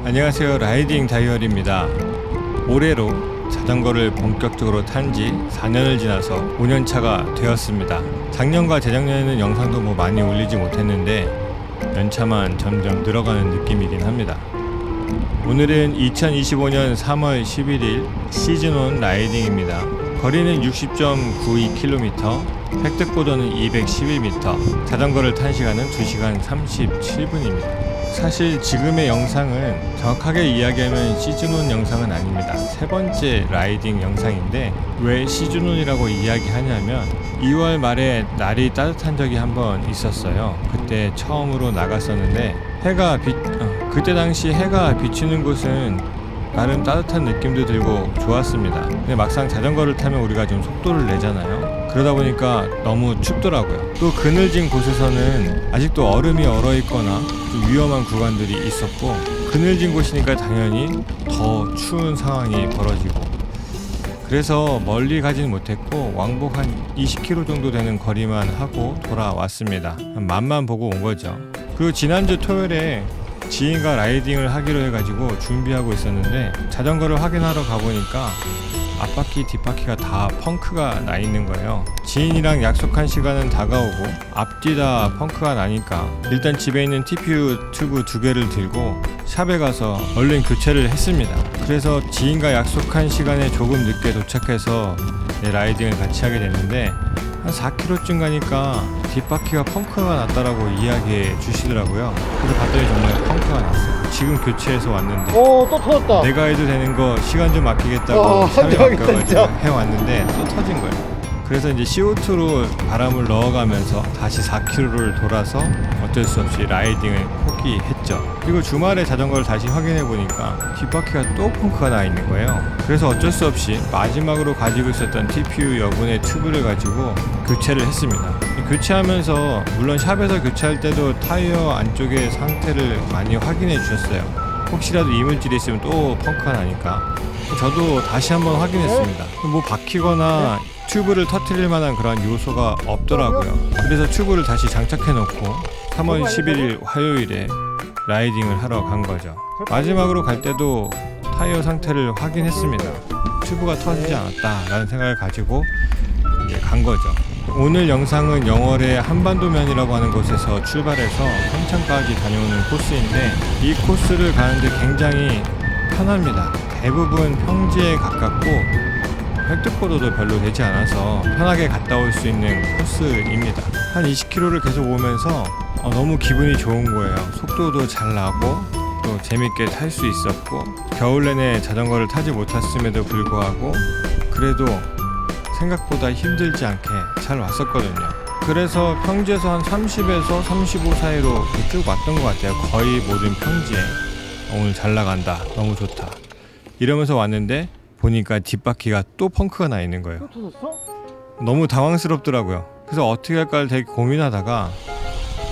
안녕하세요, 라이딩 다이어리입니다. 올해로 자전거를 본격적으로 탄 지 4년을 지나서 5년차가 되었습니다. 작년과 재작년에는 영상도 많이 올리지 못했는데 연차만 점점 늘어가는 느낌이긴 합니다. 오늘은 2025년 3월 11일 시즌1 라이딩입니다. 거리는 60.92km, 획득고도는 211m, 자전거를 탄 시간은 2시간 37분입니다. 사실 지금의 영상은 정확하게 이야기하면 시즌1 영상은 아닙니다. 세 번째 라이딩 영상인데 왜 시즌1이라고 이야기하냐면 2월 말에 날이 따뜻한 적이 한번 있었어요. 그때 처음으로 나갔었는데 그때 당시 해가 비치는 곳은 나름 따뜻한 느낌도 들고 좋았습니다. 근데 막상 자전거를 타면 우리가 좀 속도를 내잖아요. 그러다 보니까 너무 춥더라고요. 또 그늘진 곳에서는 아직도 얼음이 얼어있거나 좀 위험한 구간들이 있었고, 그늘진 곳이니까 당연히 더 추운 상황이 벌어지고, 그래서 멀리 가진 못했고 왕복 한 20km 정도 되는 거리만 하고 돌아왔습니다. 맛만 보고 온 거죠. 그리고 지난주 토요일에 지인과 라이딩을 하기로 해가지고 준비하고 있었는데 자전거를 확인하러 가보니까 앞바퀴 뒷바퀴가 다 펑크가 나 있는 거예요. 지인이랑 약속한 시간은 다가오고 앞뒤 다 펑크가 나니까 일단 집에 있는 TPU 튜브 2개를 들고 샵에 가서 얼른 교체를 했습니다. 그래서 지인과 약속한 시간에 조금 늦게 도착해서 라이딩을 같이 하게 됐는데 한 4km쯤 가니까 뒷바퀴가 펑크가 났다라고 이야기해 주시더라고요. 그래서 봤더니 정말 펑크가 났어요. 지금 교체해서 왔는데 또 터졌다. 내가 해도 되는 거 시간 좀 아끼겠다고 샵에 아껴가지고 해왔는데 또 터진 거예요. 그래서 이제 CO2로 바람을 넣어가면서 다시 4km를 돌아서 어쩔 수 없이 라이딩을 포기했죠. 그리고 주말에 자전거를 다시 확인해 보니까 뒷바퀴가 또 펑크가 나 있는 거예요. 그래서 어쩔 수 없이 마지막으로 가지고 있었던 TPU 여분의 튜브를 가지고 교체를 했습니다. 교체하면서 물론 샵에서 교체할 때도 타이어 안쪽의 상태를 많이 확인해 주셨어요. 혹시라도 이물질이 있으면 또 펑크가 나니까. 저도 다시 한번 확인했습니다. 박히거나 튜브를 터뜨릴 만한 그런 요소가 없더라고요. 그래서 튜브를 다시 장착해 놓고 3월 11일 화요일에 라이딩을 하러 간 거죠. 마지막으로 갈 때도 타이어 상태를 확인했습니다. 튜브가 터지지 않았다라는 생각을 가지고 이제 간 거죠. 오늘 영상은 영월의 한반도면이라고 하는 곳에서 출발해서 평창까지 다녀오는 코스인데 이 코스를 가는데 굉장히 편합니다. 대부분 평지에 가깝고 획득고도도 별로 되지 않아서 편하게 갔다 올 수 있는 코스입니다. 한 20km를 계속 오면서 너무 기분이 좋은 거예요. 속도도 잘 나고 또 재밌게 탈 수 있었고, 겨울 내내 자전거를 타지 못했음에도 불구하고 그래도 생각보다 힘들지 않게 잘 왔었거든요. 그래서 평지에서 한 30에서 35 사이로 쭉 왔던 것 같아요. 거의 모든 평지에 오늘 잘 나간다, 너무 좋다 이러면서 왔는데 보니까 뒷바퀴가 또 펑크가 나 있는 거예요. 또 터졌어? 너무 당황스럽더라고요. 그래서 어떻게 할까 되게 고민하다가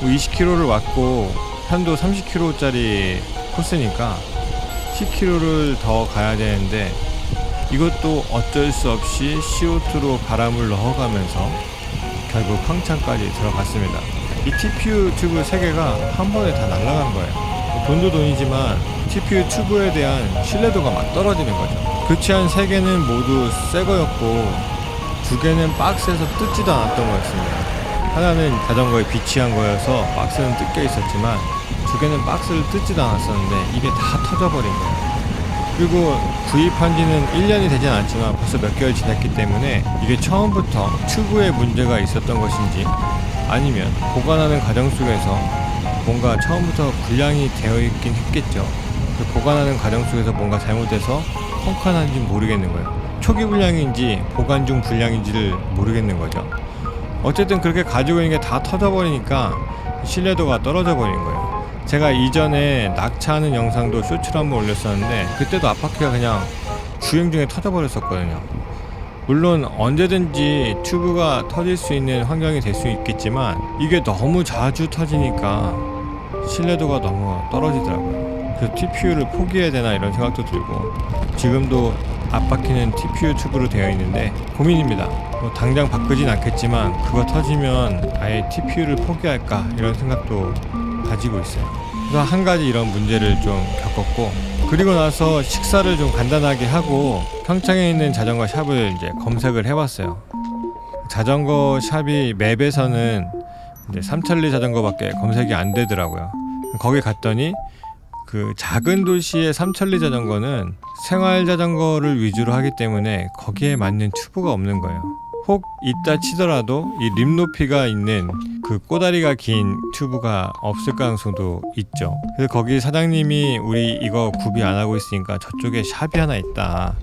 20km를 왔고 편도 30km짜리 코스니까 10km를 더 가야 되는데 이것도 어쩔 수 없이 CO2로 바람을 넣어가면서 결국 평창까지 들어갔습니다. 이 TPU 튜브 3개가 한 번에 다 날아간 거예요. 돈도 돈이지만 TPU 튜브에 대한 신뢰도가 막 떨어지는 거죠. 교체한 3개는 모두 새 거였고 2개는 박스에서 뜯지도 않았던 거였습니다. 하나는 자전거에 비치한 거여서 박스는 뜯겨 있었지만 2개는 박스를 뜯지도 않았었는데 이게 다 터져버린 거예요. 그리고 구입한 지는 1년이 되진 않았지만 벌써 몇 개월 지났기 때문에 이게 처음부터 튜브에 문제가 있었던 것인지 아니면 보관하는 과정 속에서 뭔가 처음부터 불량이 되어 있긴 했겠죠. 그 보관하는 과정 속에서 뭔가 잘못돼서 펑크가 난지 모르겠는 거예요. 초기 불량인지 보관 중 불량인지를 모르겠는 거죠. 어쨌든 그렇게 가지고 있는 게 다 터져버리니까 신뢰도가 떨어져 버린 거예요. 제가 이전에 낙차하는 영상도 쇼츠로 한번 올렸었는데 그때도 앞바퀴가 그냥 주행 중에 터져버렸었거든요. 물론 언제든지 튜브가 터질 수 있는 환경이 될 수 있겠지만 이게 너무 자주 터지니까 신뢰도가 너무 떨어지더라고요. 그래서 TPU를 포기해야 되나 이런 생각도 들고, 지금도 앞바퀴는 TPU 튜브로 되어 있는데 고민입니다. 당장 바꾸진 않겠지만 그거 터지면 아예 TPU를 포기할까 이런 생각도 가지고 있어요. 그래서 한 가지 이런 문제를 좀 겪었고, 그리고 나서 식사를 좀 간단하게 하고 평창에 있는 자전거 샵을 이제 검색을 해봤어요. 자전거 샵이 맵에서는 이제 삼천리 자전거밖에 검색이 안 되더라고요. 거기 갔더니 그 작은 도시의 삼천리 자전거는 생활 자전거를 위주로 하기 때문에 거기에 맞는 튜브가 없는 거예요. 혹 있다 치더라도 이 림 높이가 있는 그 꼬다리가 긴 튜브가 없을 가능성도 있죠. 그래서 거기 사장님이 우리 이거 구비 안 하고 있으니까 저쪽에 샵이 하나 있다,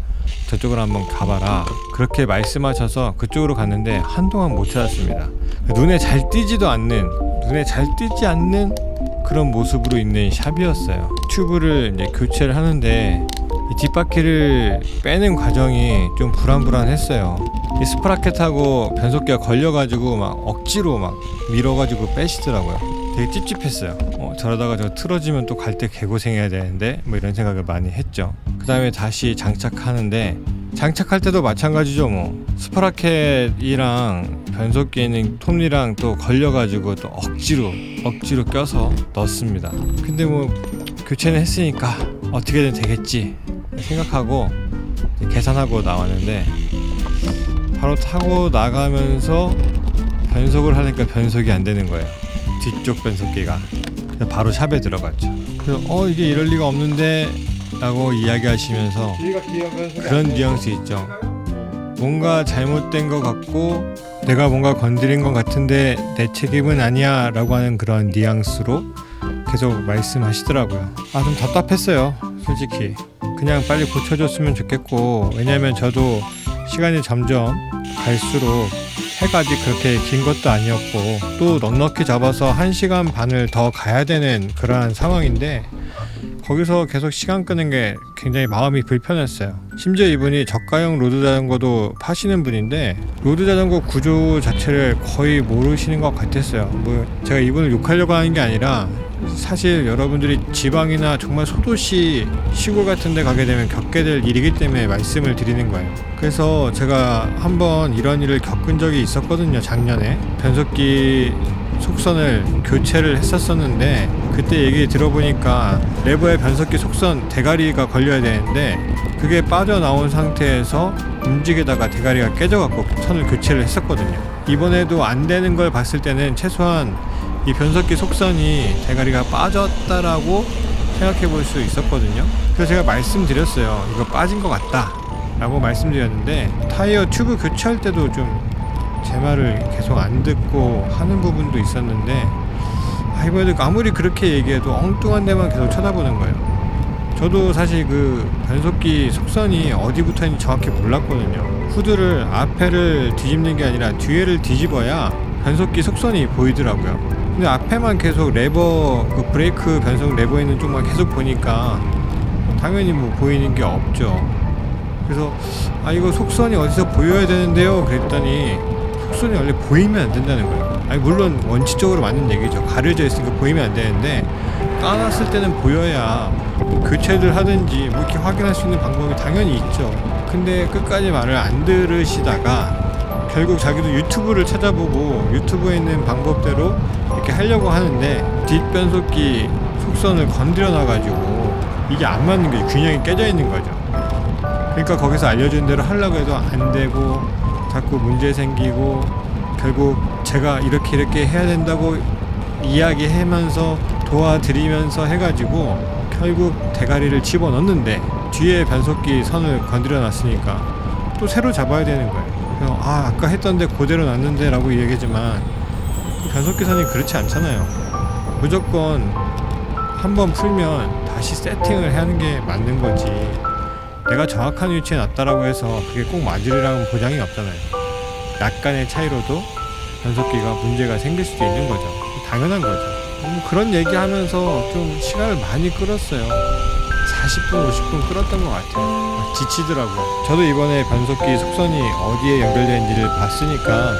저쪽으로 한번 가봐라, 그렇게 말씀하셔서 그쪽으로 갔는데 한동안 못 찾았습니다. 눈에 잘 띄지 않는 그런 모습으로 있는 샵이었어요. 튜브를 이제 교체를 하는데 이 뒷바퀴를 빼는 과정이 좀 불안불안했어요. 이 스프라켓하고 변속기가 걸려가지고 막 억지로 막 밀어가지고 빼시더라고요. 되게 찝찝했어요. 저러다가 저 틀어지면 또 갈 때 개고생해야 되는데 뭐 이런 생각을 많이 했죠. 그 다음에 다시 장착하는데, 장착할 때도 마찬가지죠. 뭐 스프라켓이랑 변속기에는 톱니랑 또 걸려가지고 또 억지로 껴서 넣습니다. 근데 뭐 교체는 했으니까 어떻게든 되겠지 생각하고 계산하고 나왔는데, 바로 타고 나가면서 변속을 하니까 변속이 안 되는 거예요. 뒤쪽 변속기가. 그래서 바로 샵에 들어갔죠. 그래서 이게 이럴 리가 없는데 라고 이야기하시면서 그런 뉘앙스 있죠. 뭔가 잘못된 것 같고 내가 뭔가 건드린 것 같은데 내 책임은 아니야 라고 하는 그런 뉘앙스로 계속 말씀하시더라고요. 좀 답답했어요. 솔직히 그냥 빨리 고쳐줬으면 좋겠고, 왜냐면 저도 시간이 점점 갈수록 해가 아직 그렇게 긴 것도 아니었고 또 넉넉히 잡아서 1시간 반을 더 가야 되는 그러한 상황인데, 거기서 계속 시간 끄는 게 굉장히 마음이 불편했어요. 심지어 이분이 저가형 로드 자전거도 파시는 분인데 로드 자전거 구조 자체를 거의 모르시는 것 같았어요. 뭐 제가 이분을 욕하려고 하는 게 아니라, 사실 여러분들이 지방이나 정말 소도시 시골 같은 데 가게 되면 겪게 될 일이기 때문에 말씀을 드리는 거예요. 그래서 제가 한번 이런 일을 겪은 적이 있었거든요. 작년에 변속기 속선을 교체를 했었는데, 그때 얘기 들어보니까 레버에 변속기 속선 대가리가 걸려야 되는데 그게 빠져나온 상태에서 움직이다가 대가리가 깨져갖고 선을 교체를 했었거든요. 이번에도 안 되는 걸 봤을 때는 최소한 이 변속기 속선이 대가리가 빠졌다라고 생각해 볼 수 있었거든요. 그래서 제가 말씀드렸어요. 이거 빠진 것 같다 라고 말씀드렸는데, 타이어 튜브 교체할 때도 좀 제 말을 계속 안 듣고 하는 부분도 있었는데, 이번에도 아무리 그렇게 얘기해도 엉뚱한 데만 계속 쳐다보는 거예요. 저도 사실 그 변속기 속선이 어디 붙어있는지 정확히 몰랐거든요. 후드를 앞에를 뒤집는 게 아니라 뒤에를 뒤집어야 변속기 속선이 보이더라고요. 근데 앞에만 계속 레버, 그 브레이크 변속 레버 있는 쪽만 계속 보니까 당연히 뭐 보이는 게 없죠. 그래서 이거 속선이 어디서 보여야 되는데요 그랬더니, 속선이 원래 보이면 안 된다는 거예요. 물론 원칙적으로 맞는 얘기죠. 가려져 있으니까 보이면 안 되는데, 까놨을 때는 보여야 교체를 하든지 뭐 이렇게 확인할 수 있는 방법이 당연히 있죠. 근데 끝까지 말을 안 들으시다가 결국 자기도 유튜브를 찾아보고 유튜브에 있는 방법대로 이렇게 하려고 하는데, 뒷변속기 속선을 건드려 놔가지고 이게 안 맞는 거죠. 균형이 깨져 있는 거죠. 그러니까 거기서 알려준 대로 하려고 해도 안 되고 자꾸 문제 생기고, 결국 제가 이렇게 해야 된다고 이야기하면서 도와드리면서 해가지고 결국 대가리를 집어넣는데, 뒤에 변속기 선을 건드려 놨으니까 또 새로 잡아야 되는 거예요. 그래서 아까 했던데 그대로 놨는데 라고 얘기하지만, 그 변속기 선이 그렇지 않잖아요. 무조건 한번 풀면 다시 세팅을 하는 게 맞는 거지, 내가 정확한 위치에 놨다라고 해서 그게 꼭 맞으리라는 보장이 없잖아요. 약간의 차이로도 변속기가 문제가 생길 수도 있는 거죠. 당연한 거죠. 그런 얘기하면서 좀 시간을 많이 끌었어요. 40분, 50분 끌었던 것 같아요. 지치더라고요. 저도 이번에 변속기 속선이 어디에 연결되는지를 봤으니까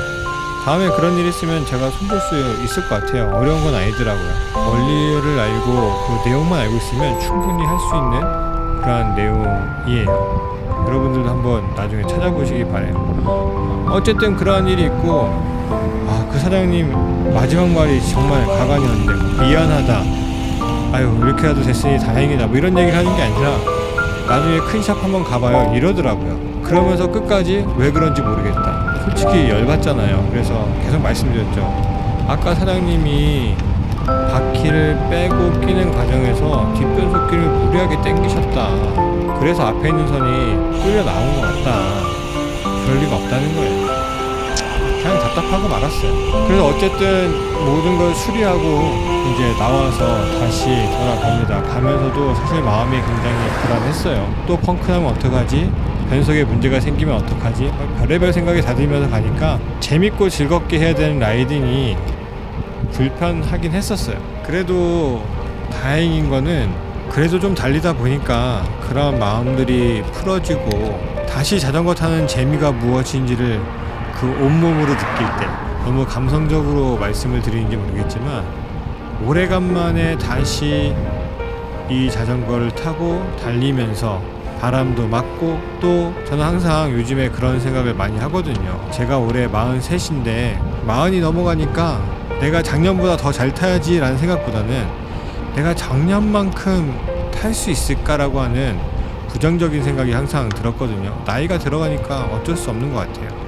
다음에 그런 일 있으면 제가 손볼 수 있을 것 같아요. 어려운 건 아니더라고요. 원리를 알고 그 내용만 알고 있으면 충분히 할 수 있는 그런 내용이에요. 여러분들도 한번 나중에 찾아보시기 바래요. 어쨌든 그러한 일이 있고, 그 사장님 마지막 말이 정말 가관이었는데 미안하다, 아유 이렇게라도 됐으니 다행이다 뭐 이런 얘기를 하는 게 아니라 나중에 큰 샵 한번 가봐요 이러더라고요. 그러면서 끝까지 왜 그런지 모르겠다, 솔직히 열받잖아요. 그래서 계속 말씀드렸죠. 아까 사장님이 바퀴를 빼고 끼는 과정에서 뒷변속기를 무리하게 당기셨다, 그래서 앞에 있는 선이 뚫려 나온 것 같다, 그럴 리가 없다는 거예요. 그냥 답답하고 말았어요. 그래서 어쨌든 모든 걸 수리하고 이제 나와서 다시 돌아갑니다. 가면서도 사실 마음이 굉장히 불안했어요. 또 펑크나면 어떡하지? 변속에 문제가 생기면 어떡하지? 별의별 생각이 다 들면서 가니까 재밌고 즐겁게 해야 되는 라이딩이 불편하긴 했었어요. 그래도 다행인 거는 그래도 좀 달리다 보니까 그런 마음들이 풀어지고 다시 자전거 타는 재미가 무엇인지를 그 온몸으로 느낄 때, 너무 감성적으로 말씀을 드리는지 모르겠지만 오래간만에 다시 이 자전거를 타고 달리면서 바람도 맞고, 또 저는 항상 요즘에 그런 생각을 많이 하거든요. 제가 올해 43인데 40이 넘어가니까 내가 작년보다 더 잘 타야지 라는 생각보다는 내가 작년만큼 탈 수 있을까라고 하는 부정적인 생각이 항상 들었거든요. 나이가 들어가니까 어쩔 수 없는 것 같아요.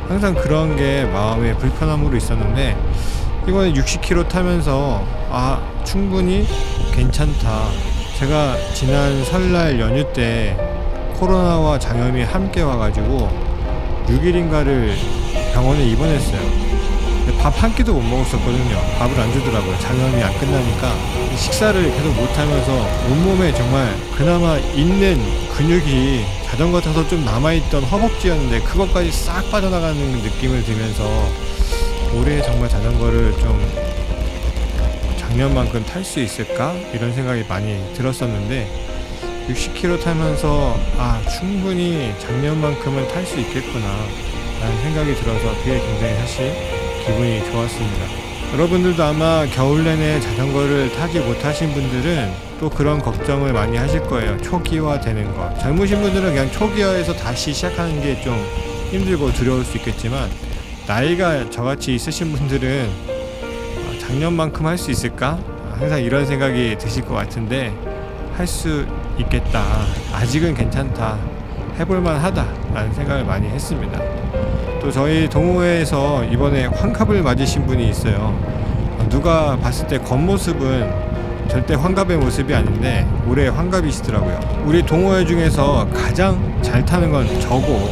항상 그런 게 마음의 불편함으로 있었는데 이번에 60km 타면서 충분히 괜찮다. 제가 지난 설날 연휴 때 코로나와 장염이 함께 와가지고 6일인가를 병원에 입원했어요. 밥 한 끼도 못 먹었었거든요. 밥을 안 주더라고요. 장염이 안 끝나니까. 식사를 계속 못하면서 온몸에 정말 그나마 있는 근육이 자전거 타서 좀 남아있던 허벅지였는데 그것까지 싹 빠져나가는 느낌을 들면서 올해 정말 자전거를 좀 작년만큼 탈 수 있을까? 이런 생각이 많이 들었었는데 60km 타면서 충분히 작년만큼은 탈 수 있겠구나 라는 생각이 들어서 그게 굉장히 사실 기분이 좋았습니다. 여러분들도 아마 겨울 내내 자전거를 타지 못하신 분들은 또 그런 걱정을 많이 하실 거예요. 초기화 되는 거. 젊으신 분들은 그냥 초기화해서 다시 시작하는 게 좀 힘들고 두려울 수 있겠지만 나이가 저같이 있으신 분들은 작년만큼 할 수 있을까? 항상 이런 생각이 드실 것 같은데 할 수 있겠다. 아직은 괜찮다. 해볼만 하다 라는 생각을 많이 했습니다. 또 저희 동호회에서 이번에 환갑을 맞으신 분이 있어요. 누가 봤을 때 겉모습은 절대 환갑의 모습이 아닌데 올해 환갑이시더라고요. 우리 동호회 중에서 가장 잘 타는 건 저고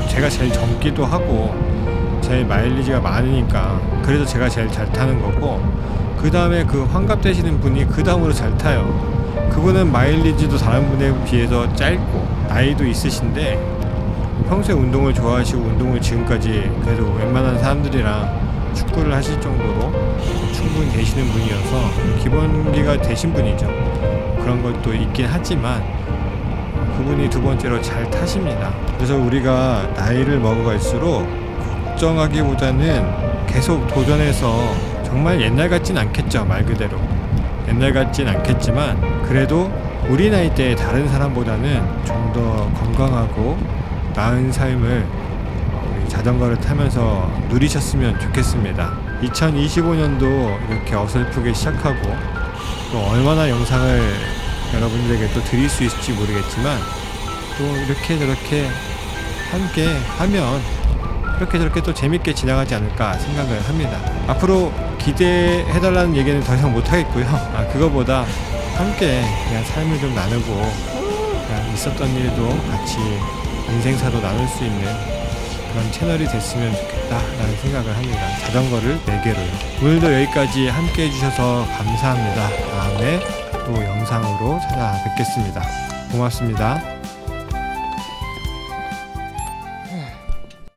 제가 제일 젊기도 하고 제일 마일리지가 많으니까 그래서 제가 제일 잘 타는 거고, 그 다음에 그 환갑 되시는 분이 그 다음으로 잘 타요. 그분은 마일리지도 다른 분에 비해서 짧고 나이도 있으신데 평소에 운동을 좋아하시고 운동을 지금까지 그래도 웬만한 사람들이랑 축구를 하실 정도로 충분히 되시는 분이어서 기본기가 되신 분이죠. 그런 것도 있긴 하지만 그분이 두 번째로 잘 타십니다. 그래서 우리가 나이를 먹어갈수록 걱정하기보다는 계속 도전해서, 정말 옛날 같진 않겠죠, 말 그대로 옛날 같진 않겠지만 그래도 우리 나이 때 다른 사람보다는 좀 더 건강하고 나은 삶을 우리 자전거를 타면서 누리셨으면 좋겠습니다. 2025년도 이렇게 어설프게 시작하고 또 얼마나 영상을 여러분들에게 또 드릴 수 있을지 모르겠지만 또 이렇게 저렇게 함께 하면 이렇게 저렇게 또 재밌게 지나가지 않을까 생각을 합니다. 앞으로 기대해달라는 얘기는 더 이상 못하겠고요. 그거보다 함께 그냥 삶을 좀 나누고 그냥 있었던 일도 같이 인생사도 나눌 수 있는 그런 채널이 됐으면 좋겠다라는 생각을 합니다. 자전거를 4개로요. 오늘도 여기까지 함께 해주셔서 감사합니다. 다음에 또 영상으로 찾아뵙겠습니다. 고맙습니다.